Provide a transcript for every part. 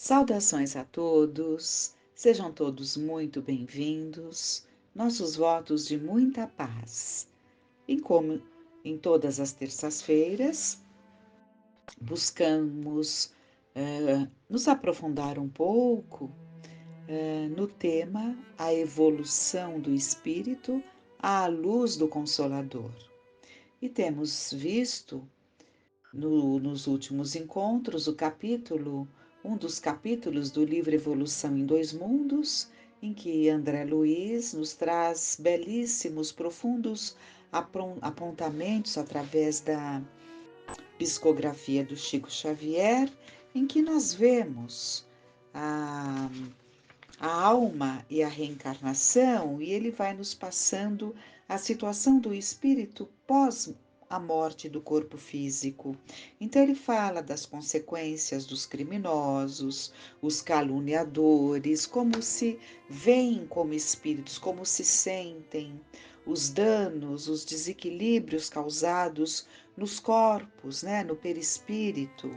Saudações a todos, sejam todos muito bem-vindos, nossos votos de muita paz. E como em todas as terças-feiras, buscamos nos aprofundar um pouco no tema A Evolução do Espírito à luz do Consolador. E temos visto nos últimos encontros um dos capítulos do livro Evolução em Dois Mundos, em que André Luiz nos traz belíssimos, profundos apontamentos através da psicografia do Chico Xavier, em que nós vemos a, a alma e a reencarnação, e ele vai nos passando a situação do espírito pós a morte do corpo físico. Então ele fala das consequências dos criminosos, os caluniadores, como se veem como espíritos, como se sentem, os danos, os desequilíbrios causados nos corpos, no perispírito.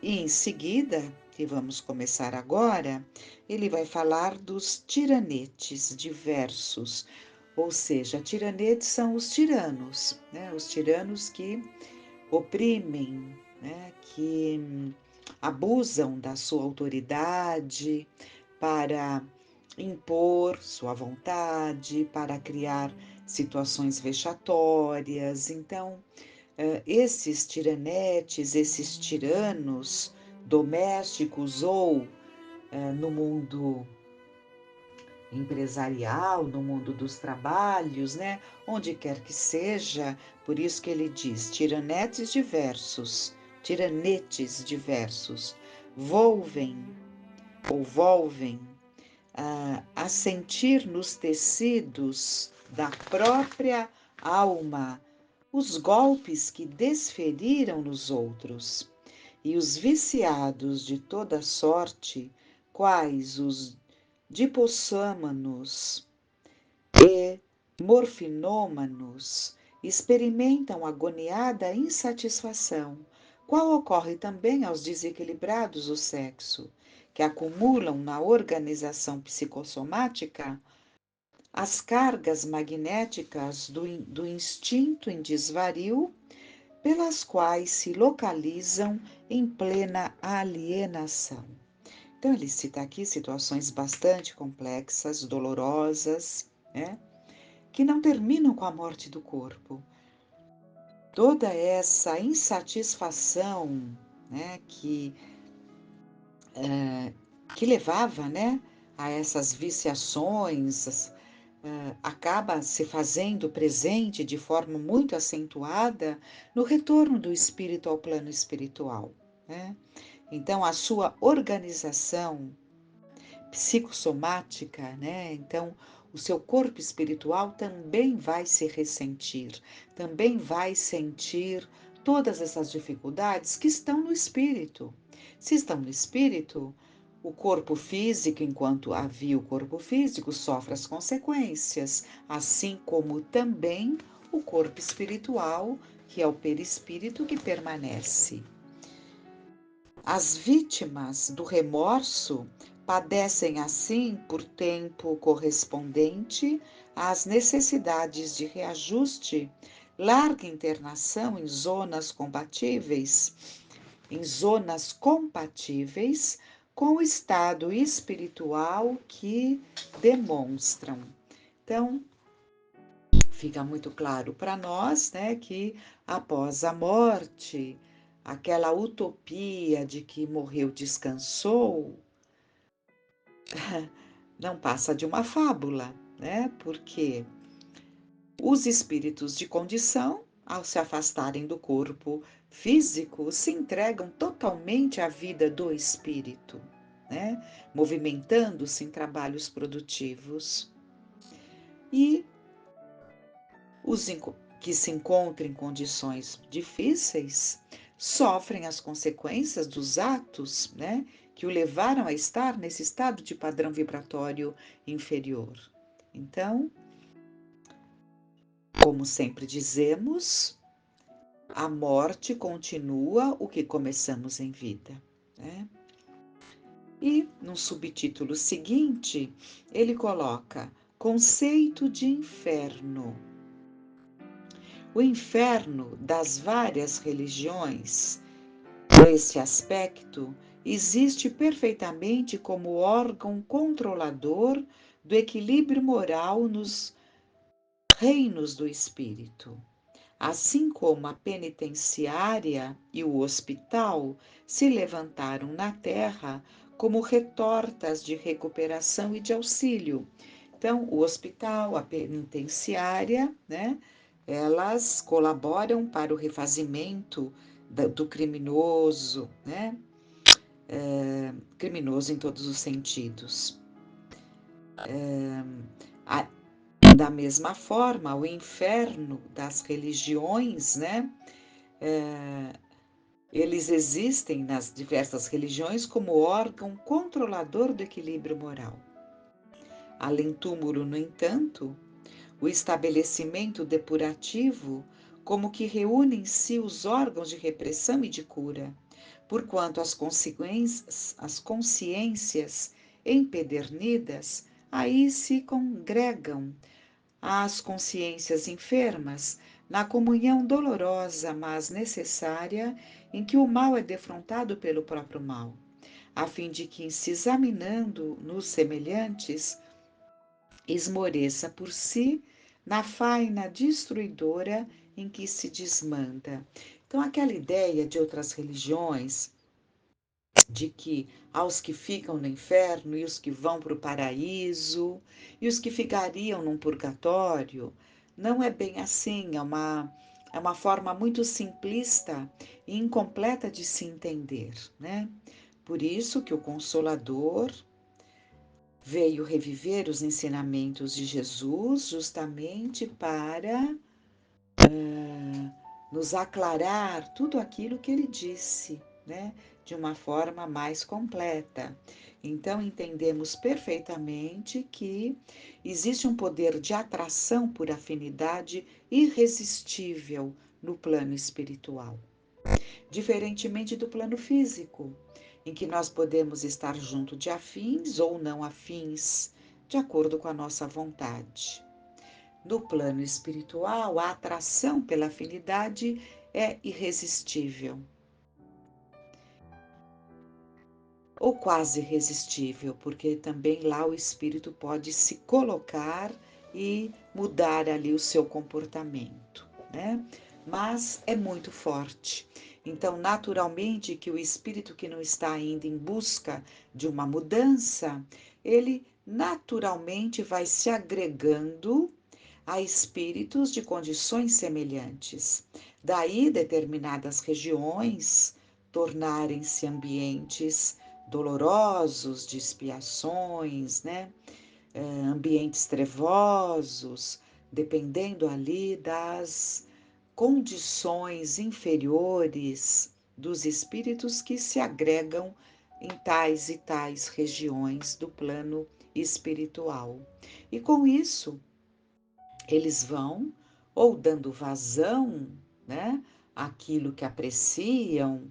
E em seguida, que vamos começar agora, ele vai falar dos tiranetes diversos, ou seja, tiranetes são os tiranos, os tiranos que oprimem, que abusam da sua autoridade para impor sua vontade, para criar situações vexatórias. Então, esses tiranetes, esses tiranos domésticos ou no mundo empresarial, no mundo dos trabalhos, onde quer que seja, por isso que ele diz tiranetes diversos, volvem a sentir nos tecidos da própria alma os golpes que desferiram nos outros, e os viciados de toda sorte, quais os dipossâmanos e morfinômanos, experimentam agoniada insatisfação, qual ocorre também aos desequilibrados do sexo, que acumulam na organização psicossomática as cargas magnéticas do instinto em desvario, pelas quais se localizam em plena alienação. Então, ele cita aqui situações bastante complexas, dolorosas, que não terminam com a morte do corpo. Toda essa insatisfação, que levava, a essas viciações, acaba se fazendo presente de forma muito acentuada no retorno do espírito ao plano espiritual. Então, a sua organização psicossomática, então o seu corpo espiritual também vai se ressentir, também vai sentir todas essas dificuldades que estão no espírito. Se estão no espírito, o corpo físico, enquanto havia o corpo físico, sofre as consequências, assim como também o corpo espiritual, que é o perispírito que permanece. As vítimas do remorso padecem assim por tempo correspondente às necessidades de reajuste, larga internação em zonas compatíveis com o estado espiritual que demonstram. Então, fica muito claro para nós, que após a morte, aquela utopia de que morreu, descansou, não passa de uma fábula, Porque os espíritos de condição, ao se afastarem do corpo físico, se entregam totalmente à vida do espírito, Movimentando-se em trabalhos produtivos. E os que se encontram em condições difíceis sofrem as consequências dos atos, que o levaram a estar nesse estado de padrão vibratório inferior. Então, como sempre dizemos, a morte continua o que começamos em vida. né? E no subtítulo seguinte, ele coloca conceito de inferno. O inferno das várias religiões, nesse aspecto, existe perfeitamente como órgão controlador do equilíbrio moral nos reinos do espírito. Assim como a penitenciária e o hospital se levantaram na terra como retortas de recuperação e de auxílio. Então, o hospital, a penitenciária, né, elas colaboram para o refazimento do criminoso, né, criminoso em todos os sentidos. Da mesma forma, o inferno das religiões, né, eles existem nas diversas religiões como órgão controlador do equilíbrio moral. Além-túmulo, no entanto, o estabelecimento depurativo como que reúne em si os órgãos de repressão e de cura, porquanto as consciências empedernidas aí se congregam às consciências enfermas na comunhão dolorosa, mas necessária, em que o mal é defrontado pelo próprio mal, a fim de que, se examinando nos semelhantes, esmoreça por si na faina destruidora em que se desmanda. Então, aquela ideia de outras religiões de que aos que ficam no inferno e os que vão para o paraíso e os que ficariam num purgatório, não é bem assim, é uma forma muito simplista e incompleta de se entender, né? Por isso que o Consolador veio reviver os ensinamentos de Jesus justamente para nos aclarar tudo aquilo que ele disse, né, de uma forma mais completa. Então, entendemos perfeitamente que existe um poder de atração por afinidade irresistível no plano espiritual, diferentemente do plano físico, em que nós podemos estar junto de afins ou não afins, de acordo com a nossa vontade. No plano espiritual, a atração pela afinidade é irresistível, ou quase irresistível, porque também lá o espírito pode se colocar e mudar ali o seu comportamento, né? Mas é muito forte. Então, naturalmente, que o espírito que não está ainda em busca de uma mudança, ele naturalmente vai se agregando a espíritos de condições semelhantes. Daí, determinadas regiões tornarem-se ambientes dolorosos de expiações, né? Ambientes trevosos, dependendo ali das condições inferiores dos espíritos que se agregam em tais e tais regiões do plano espiritual. E com isso, eles vão ou dando vazão, né, àquilo que apreciam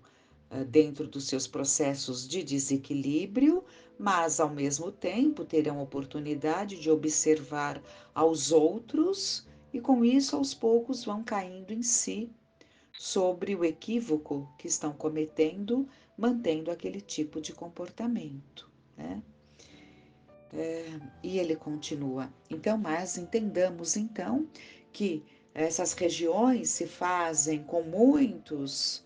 dentro dos seus processos de desequilíbrio, mas ao mesmo tempo terão oportunidade de observar aos outros e com isso aos poucos vão caindo em si sobre o equívoco que estão cometendo, mantendo aquele tipo de comportamento, né? E ele continua. Então, mas entendamos então que essas regiões se fazem com muitos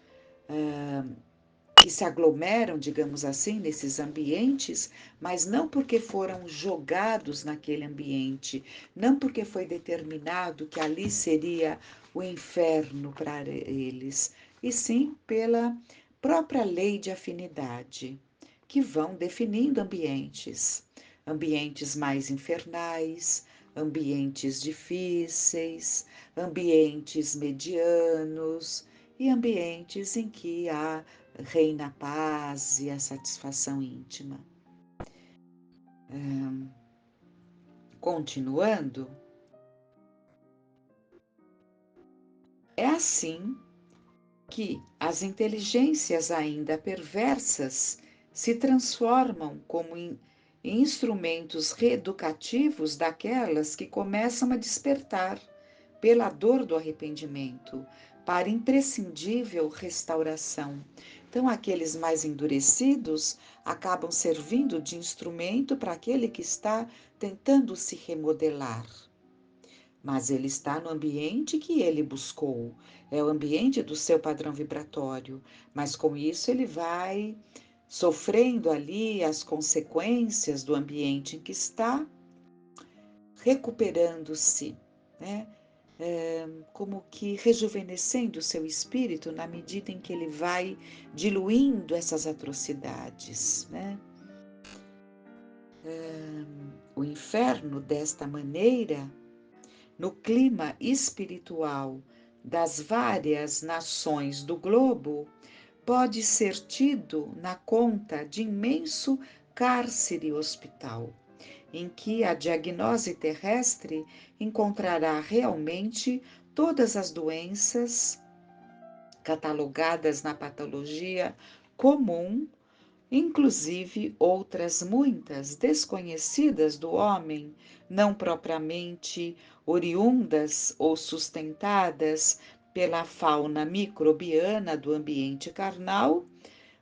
que se aglomeram, digamos assim, nesses ambientes, mas não porque foram jogados naquele ambiente, não porque foi determinado que ali seria o inferno para eles, e sim pela própria lei de afinidade, que vão definindo ambientes, ambientes mais infernais, ambientes difíceis, ambientes medianos e ambientes em que reina a paz e a satisfação íntima. Continuando, é assim que as inteligências ainda perversas se transformam como em instrumentos reeducativos daquelas que começam a despertar pela dor do arrependimento para imprescindível restauração. Então, aqueles mais endurecidos acabam servindo de instrumento para aquele que está tentando se remodelar. Mas ele está no ambiente que ele buscou, é o ambiente do seu padrão vibratório, mas com isso ele vai sofrendo ali as consequências do ambiente em que está, recuperando-se, né? Como que rejuvenescendo o seu espírito na medida em que ele vai diluindo essas atrocidades, né? O inferno, desta maneira, no clima espiritual das várias nações do globo, pode ser tido na conta de imenso cárcere hospital, em que a diagnose terrestre encontrará realmente todas as doenças catalogadas na patologia comum, inclusive outras muitas desconhecidas do homem, não propriamente oriundas ou sustentadas pela fauna microbiana do ambiente carnal,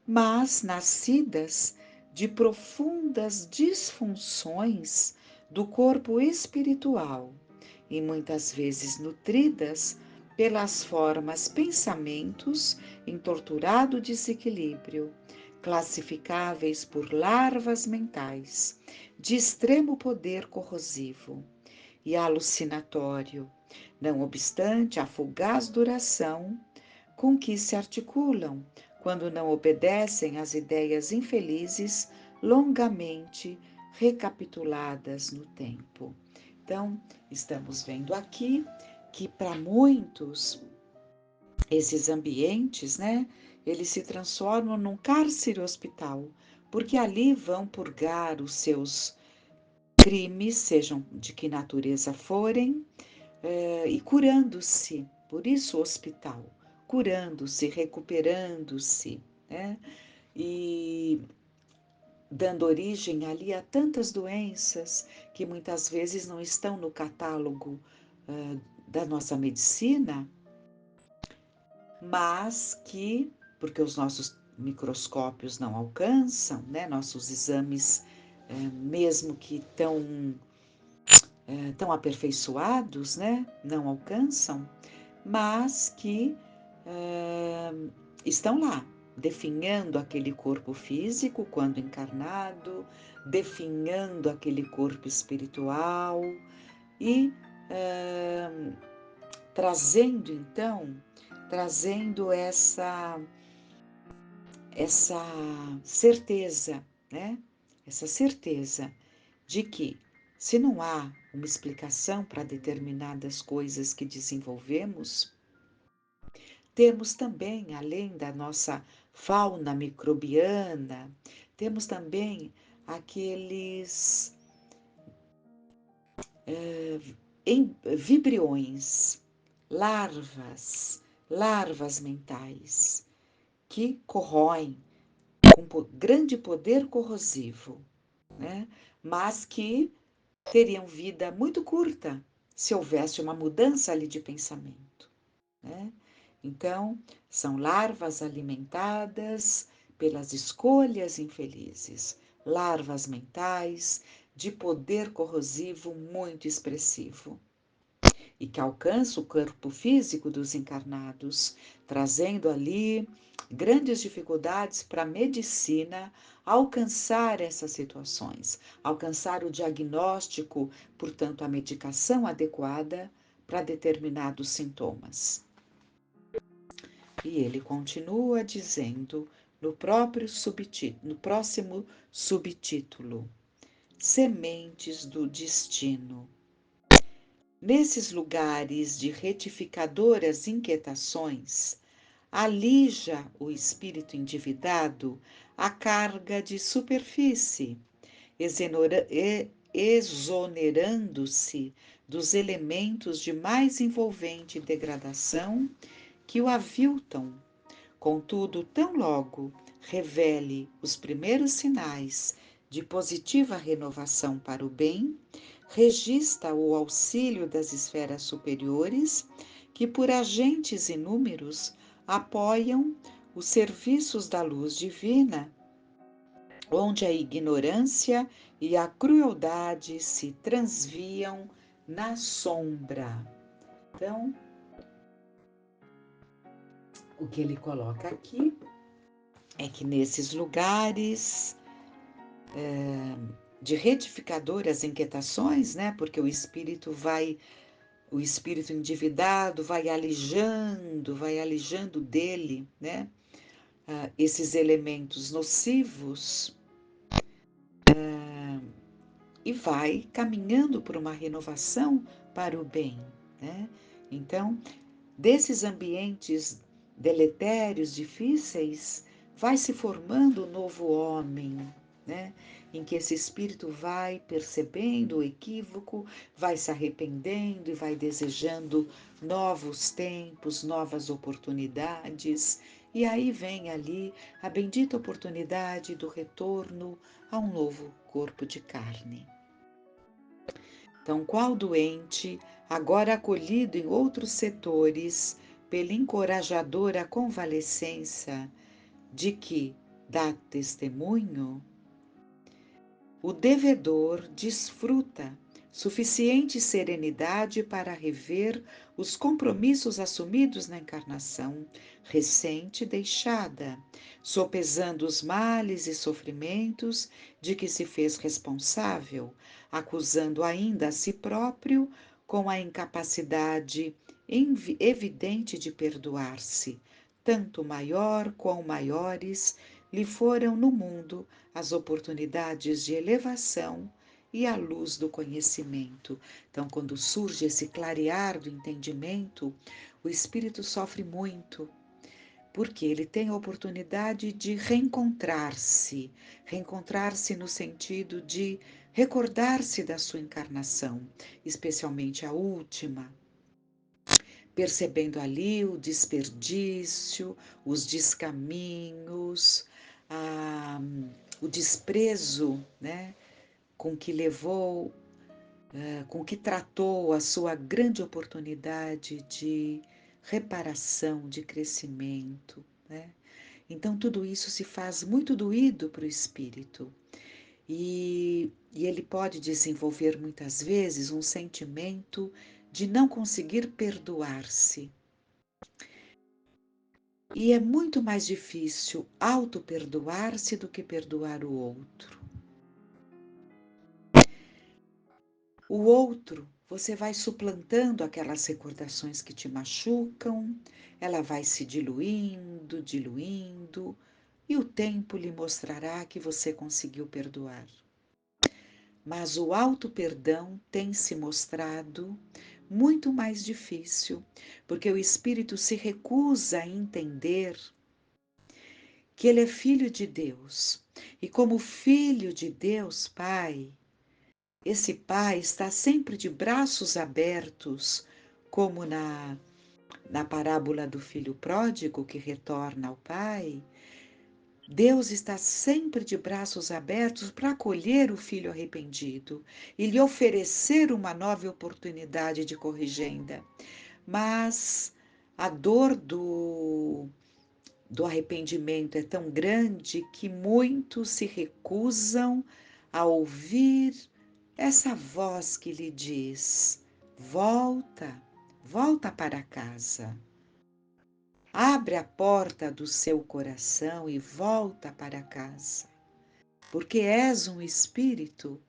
mas nascidas de profundas disfunções do corpo espiritual e muitas vezes nutridas pelas formas pensamentos em torturado desequilíbrio, classificáveis por larvas mentais de extremo poder corrosivo e alucinatório, não obstante a fugaz duração com que se articulam quando não obedecem às ideias infelizes longamente recapituladas no tempo. Então, estamos vendo aqui que para muitos esses ambientes, né, eles se transformam num cárcere hospital, porque ali vão purgar os seus crimes, sejam de que natureza forem, e curando-se, por isso o hospital, curando-se, recuperando-se, né? E dando origem ali a tantas doenças que muitas vezes não estão no catálogo da nossa medicina, mas que, porque os nossos microscópios não alcançam, né? Nossos exames, mesmo que tão aperfeiçoados, né? Não alcançam, mas que estão lá, definhando aquele corpo físico quando encarnado, definhando aquele corpo espiritual e trazendo então, trazendo essa certeza, né? Essa certeza de que se não há uma explicação para determinadas coisas que desenvolvemos, temos também, além da nossa fauna microbiana, temos também aqueles vibriões, larvas mentais, que corroem com grande poder corrosivo, né? Mas que teriam vida muito curta se houvesse uma mudança ali de pensamento, né? Então, são larvas alimentadas pelas escolhas infelizes, larvas mentais de poder corrosivo muito expressivo e que alcança o corpo físico dos encarnados, trazendo ali grandes dificuldades para a medicina alcançar essas situações, alcançar o diagnóstico, portanto, a medicação adequada para determinados sintomas. E ele continua dizendo no próximo subtítulo, Sementes do Destino. Nesses lugares de retificadoras inquietações, alija o espírito endividado a carga de superfície, exonerando-se dos elementos de mais envolvente degradação que o aviltam Contudo, tão logo revele os primeiros sinais de positiva renovação para o bem, registra o auxílio das esferas superiores, que por agentes inúmeros apoiam os serviços da luz divina, onde a ignorância e a crueldade se transviam na sombra. Então, o que ele coloca aqui é que nesses lugares de retificador as inquietações, né? Porque o espírito endividado vai alijando dele, né? Esses elementos nocivos e vai caminhando por uma renovação para o bem, né? Então, desses ambientes deletérios, difíceis, vai se formando um novo homem, né? Em que esse espírito vai percebendo o equívoco, vai se arrependendo e vai desejando novos tempos, novas oportunidades. E aí vem ali a bendita oportunidade do retorno a um novo corpo de carne. Então, qual doente, agora acolhido em outros setores, pela encorajadora convalescença de que dá testemunho, o devedor desfruta suficiente serenidade para rever os compromissos assumidos na encarnação recente deixada, sopesando os males e sofrimentos de que se fez responsável, acusando ainda a si próprio com a incapacidade evidente de perdoar-se, tanto maior quão maiores lhe foram no mundo as oportunidades de elevação e a luz do conhecimento. Então, quando surge esse clarear do entendimento, o espírito sofre muito, porque ele tem a oportunidade de reencontrar-se no sentido de recordar-se da sua encarnação, especialmente a última, percebendo ali o desperdício, os descaminhos, o desprezo, né, com que levou, com que tratou a sua grande oportunidade de reparação, de crescimento, né? Então tudo isso se faz muito doído para o espírito e ele pode desenvolver muitas vezes um sentimento de não conseguir perdoar-se. E é muito mais difícil auto-perdoar-se do que perdoar o outro. O outro, você vai suplantando aquelas recordações que te machucam, ela vai se diluindo, diluindo, e o tempo lhe mostrará que você conseguiu perdoar. Mas o auto-perdão tem se mostrado muito mais difícil, porque o espírito se recusa a entender que ele é filho de Deus. E como filho de Deus Pai, esse Pai está sempre de braços abertos, como na parábola do filho pródigo que retorna ao Pai. Deus está sempre de braços abertos para acolher o filho arrependido e lhe oferecer uma nova oportunidade de corrigenda. Mas a dor do arrependimento é tão grande que muitos se recusam a ouvir essa voz que lhe diz: volta, volta para casa. Abre a porta do seu coração e volta para casa, porque és um espírito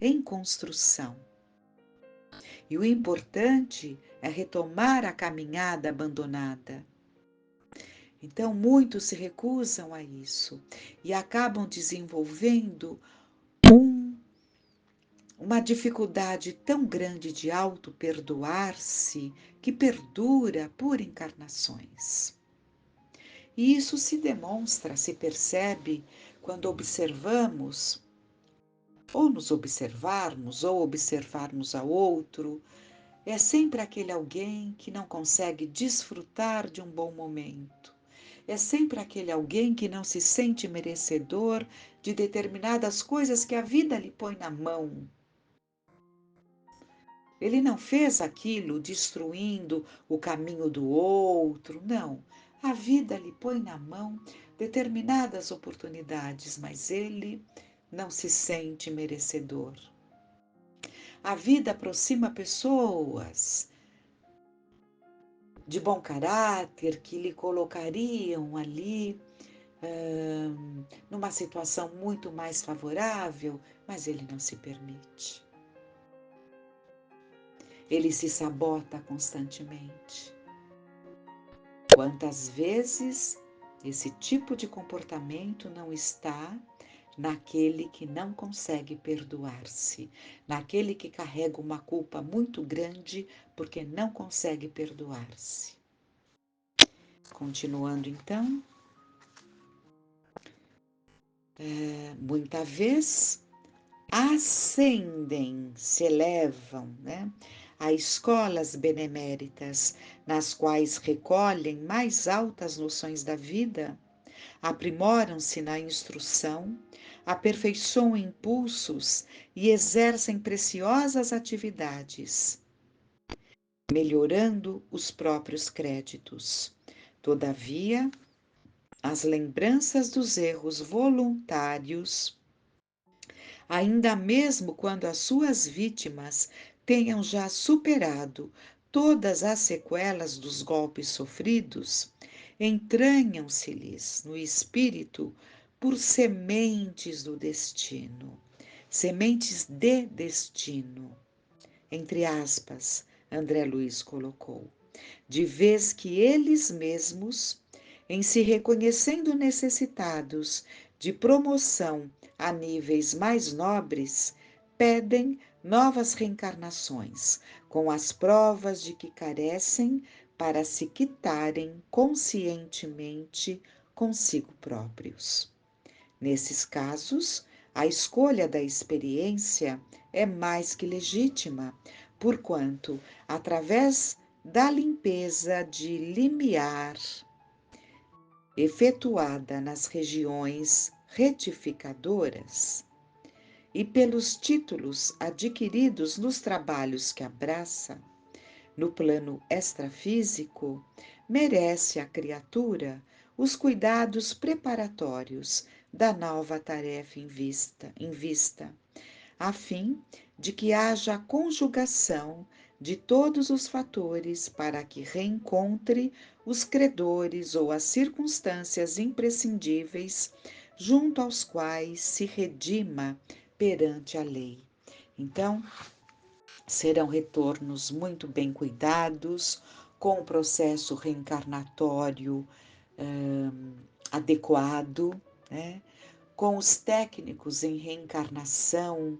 em construção. E o importante é retomar a caminhada abandonada. Então, muitos se recusam a isso e acabam desenvolvendo uma dificuldade tão grande de auto-perdoar-se que perdura por encarnações. E isso se demonstra, se percebe quando observamos, ou nos observarmos, ou observarmos a outro. É sempre aquele alguém que não consegue desfrutar de um bom momento, É sempre aquele alguém que não se sente merecedor de determinadas coisas que a vida lhe põe na mão. Ele não fez aquilo destruindo o caminho do outro, não. A vida lhe põe na mão determinadas oportunidades, mas ele não se sente merecedor. A vida aproxima pessoas de bom caráter que lhe colocariam ali numa situação muito mais favorável, mas ele não se permite. Ele se sabota constantemente. Quantas vezes esse tipo de comportamento não está naquele que não consegue perdoar-se, naquele que carrega uma culpa muito grande porque não consegue perdoar-se. Continuando então, muita vez ascendem, se elevam, né, a escolas beneméritas, nas quais recolhem mais altas noções da vida, aprimoram-se na instrução, aperfeiçoam impulsos e exercem preciosas atividades, melhorando os próprios créditos. Todavia, as lembranças dos erros voluntários, ainda mesmo quando as suas vítimas tenham já superado todas as sequelas dos golpes sofridos, entranham-se-lhes no espírito por sementes do destino, sementes de destino, entre aspas, André Luiz colocou, de vez que eles mesmos, em se reconhecendo necessitados de promoção a níveis mais nobres, pedem novas reencarnações, com as provas de que carecem para se quitarem conscientemente consigo próprios. Nesses casos, a escolha da experiência é mais que legítima, porquanto, através da limpeza de limiar efetuada nas regiões retificadoras e pelos títulos adquiridos nos trabalhos que abraça, no plano extrafísico, merece a criatura os cuidados preparatórios da nova tarefa em vista, a fim de que haja a conjugação de todos os fatores para que reencontre os credores ou as circunstâncias imprescindíveis junto aos quais se redima perante a lei. Então, serão retornos muito bem cuidados, com o processo reencarnatório adequado, né? Com os técnicos em reencarnação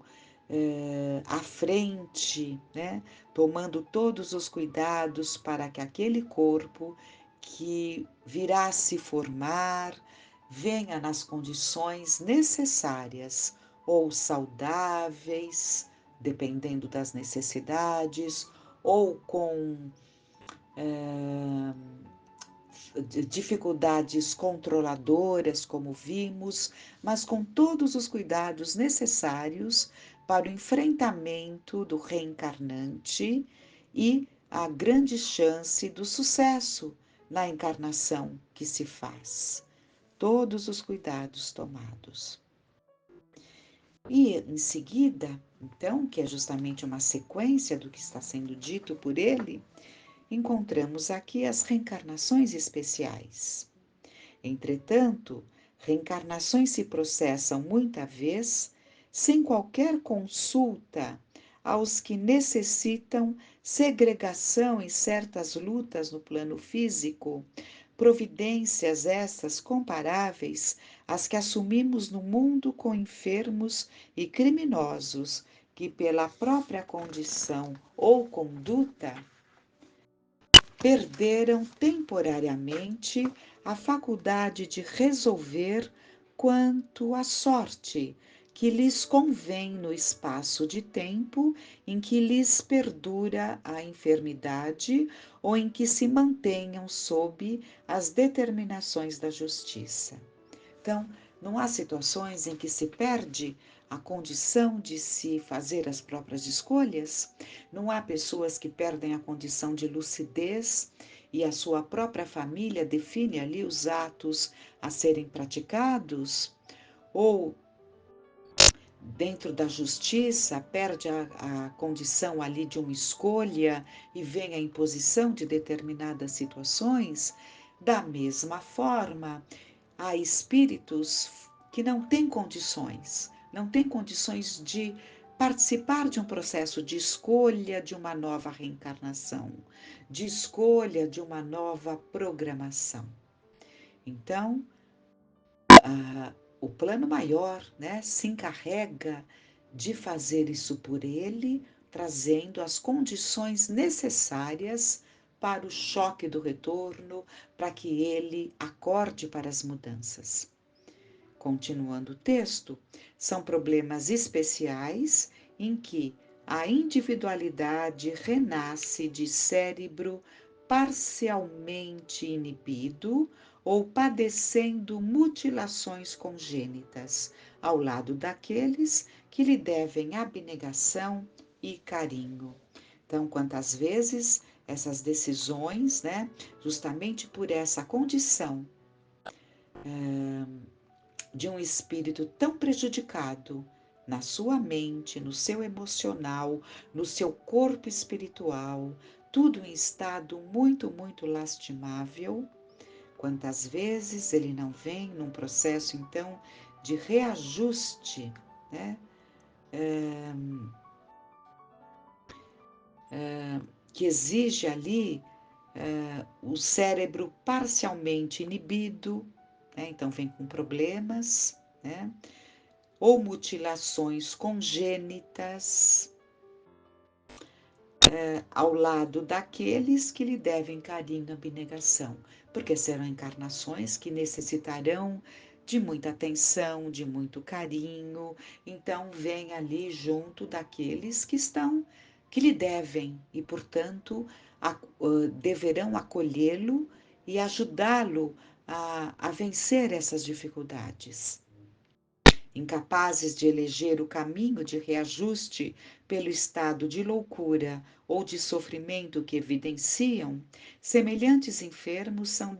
à frente, né? Tomando todos os cuidados para que aquele corpo que virá se formar venha nas condições necessárias ou saudáveis, dependendo das necessidades, ou com dificuldades controladoras, como vimos, mas com todos os cuidados necessários para o enfrentamento do reencarnante e a grande chance do sucesso na encarnação que se faz. Todos os cuidados tomados. E em seguida, então, que é justamente uma sequência do que está sendo dito por ele, encontramos aqui as reencarnações especiais. Entretanto, reencarnações se processam muita vez sem qualquer consulta aos que necessitam segregação em certas lutas no plano físico, providências estas comparáveis às que assumimos no mundo com enfermos e criminosos que, pela própria condição ou conduta, perderam temporariamente a faculdade de resolver quanto à sorte que lhes convém no espaço de tempo em que lhes perdura a enfermidade ou em que se mantenham sob as determinações da justiça. Então, não há situações em que se perde a condição de se fazer as próprias escolhas? Não há pessoas que perdem a condição de lucidez e a sua própria família define ali os atos a serem praticados? Ou dentro da justiça, perde a condição ali de uma escolha e vem a imposição de determinadas situações? Da mesma forma, há espíritos que não têm condições de participar de um processo de escolha de uma nova reencarnação, de escolha de uma nova programação. Então, o plano maior, né, se encarrega de fazer isso por ele, trazendo as condições necessárias para o choque do retorno, para que ele acorde para as mudanças. Continuando o texto, são problemas especiais em que a individualidade renasce de cérebro parcialmente inibido ou padecendo mutilações congênitas, ao lado daqueles que lhe devem abnegação e carinho. Então, quantas vezes essas decisões, né, justamente por essa condição de um espírito tão prejudicado na sua mente, no seu emocional, no seu corpo espiritual, tudo em estado muito, muito lastimável. Quantas vezes ele não vem num processo, então, de reajuste, né? Que exige ali o cérebro parcialmente inibido, né? Então vem com problemas, né? Ou mutilações congênitas, ao lado daqueles que lhe devem carinho e abnegação, porque serão encarnações que necessitarão de muita atenção, de muito carinho, então vem ali junto daqueles que lhe devem e, portanto, deverão acolhê-lo e ajudá-lo a vencer essas dificuldades. Incapazes de eleger o caminho de reajuste pelo estado de loucura ou de sofrimento que evidenciam, semelhantes enfermos são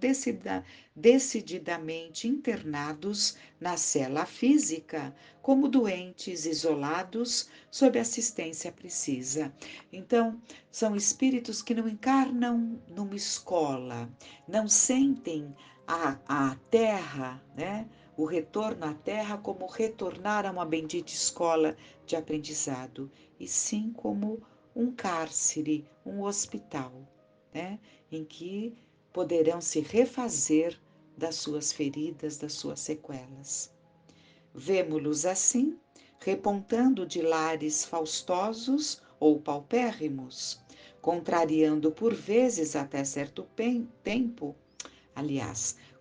decididamente internados na cela física como doentes isolados sob assistência precisa. Então, são espíritos que não encarnam numa escola, não sentem a terra, né? O retorno à Terra como retornar a uma bendita escola de aprendizado, e sim como um cárcere, um hospital, né? Em que poderão se refazer das suas feridas, das suas sequelas. Vemo-los assim, repontando de lares faustosos ou paupérrimos, contrariando por vezes até certo tempo,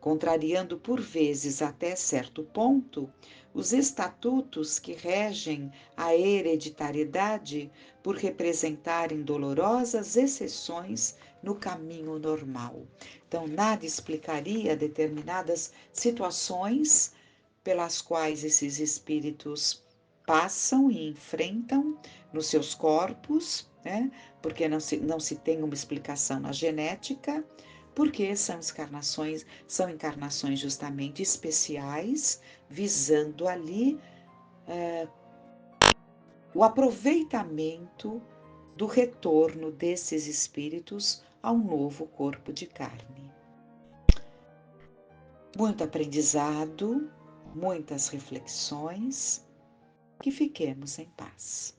contrariando por vezes até certo ponto os estatutos que regem a hereditariedade por representarem dolorosas exceções no caminho normal. Então, nada explicaria determinadas situações pelas quais esses espíritos passam e enfrentam nos seus corpos, né? Porque não se tem uma explicação na genética, porque são encarnações justamente especiais, visando ali o aproveitamento do retorno desses espíritos ao novo corpo de carne. Muito aprendizado, muitas reflexões, que fiquemos em paz.